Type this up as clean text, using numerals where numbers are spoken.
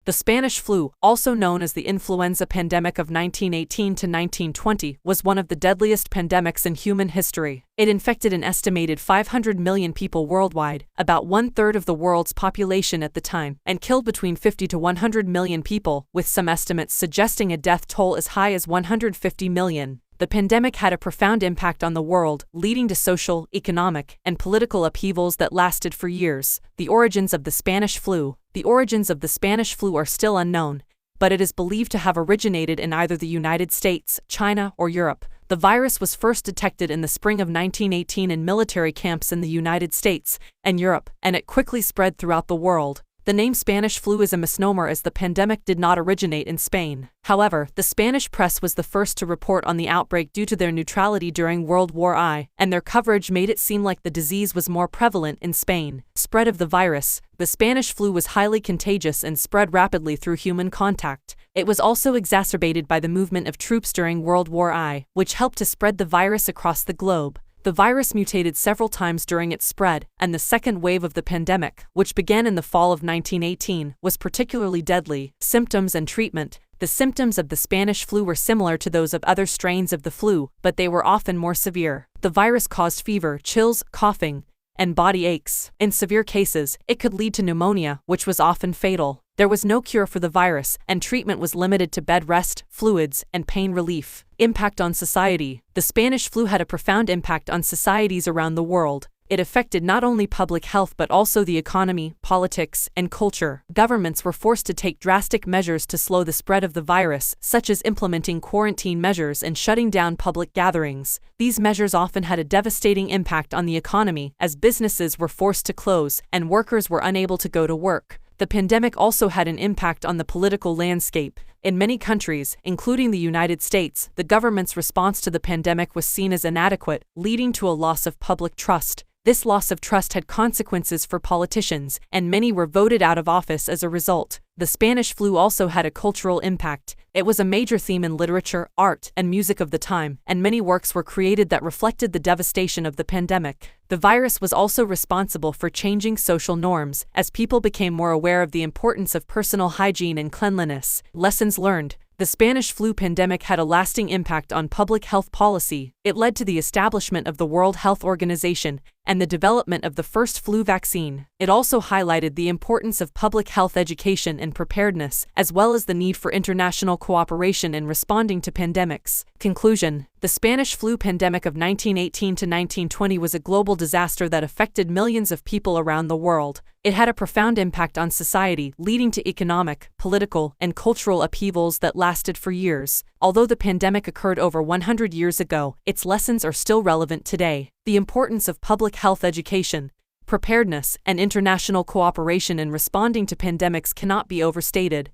The Spanish flu, also known as the influenza pandemic of 1918 to 1920, was one of the deadliest pandemics in human history. It infected an estimated 500 million people worldwide, about one-third of the world's population at the time, and killed between 50 to 100 million people, with some estimates suggesting a death toll as high as 150 million. The pandemic had a profound impact on the world, leading to social, economic, and political upheavals that lasted for years. The origins of the Spanish flu. The origins of the Spanish flu are still unknown, but it is believed to have originated in either the United States, China, or Europe. The virus was first detected in the spring of 1918 in military camps in the United States and Europe, and it quickly spread throughout the world. The name Spanish flu is a misnomer as the pandemic did not originate in Spain. However, the Spanish press was the first to report on the outbreak due to their neutrality during World War I, and their coverage made it seem like the disease was more prevalent in Spain. Spread of the virus. The Spanish flu was highly contagious and spread rapidly through human contact. It was also exacerbated by the movement of troops during World War I, which helped to spread the virus across the globe. The virus mutated several times during its spread, and the second wave of the pandemic, which began in the fall of 1918, was particularly deadly. Symptoms and treatment. The symptoms of the Spanish flu were similar to those of other strains of the flu, but they were often more severe. The virus caused fever, chills, coughing, and body aches. In severe cases, it could lead to pneumonia, which was often fatal. There was no cure for the virus, and treatment was limited to bed rest, fluids, and pain relief. Impact on society. The Spanish flu had a profound impact on societies around the world. It affected not only public health but also the economy, politics, and culture. Governments were forced to take drastic measures to slow the spread of the virus, such as implementing quarantine measures and shutting down public gatherings. These measures often had a devastating impact on the economy, as businesses were forced to close and workers were unable to go to work. The pandemic also had an impact on the political landscape. In many countries, including the United States, the government's response to the pandemic was seen as inadequate, leading to a loss of public trust. This loss of trust had consequences for politicians, and many were voted out of office as a result. The Spanish flu also had a cultural impact. It was a major theme in literature, art, and music of the time, and many works were created that reflected the devastation of the pandemic. The virus was also responsible for changing social norms, as people became more aware of the importance of personal hygiene and cleanliness. Lessons learned. The Spanish flu pandemic had a lasting impact on public health policy. It led to the establishment of the World Health Organization and the development of the first flu vaccine. It also highlighted the importance of public health education and preparedness, as well as the need for international cooperation in responding to pandemics. Conclusion. The Spanish flu pandemic of 1918 to 1920 was a global disaster that affected millions of people around the world. It had a profound impact on society, leading to economic, political, and cultural upheavals that lasted for years. Although the pandemic occurred over 100 years ago, its lessons are still relevant today. The importance of public health education, preparedness, and international cooperation in responding to pandemics cannot be overstated.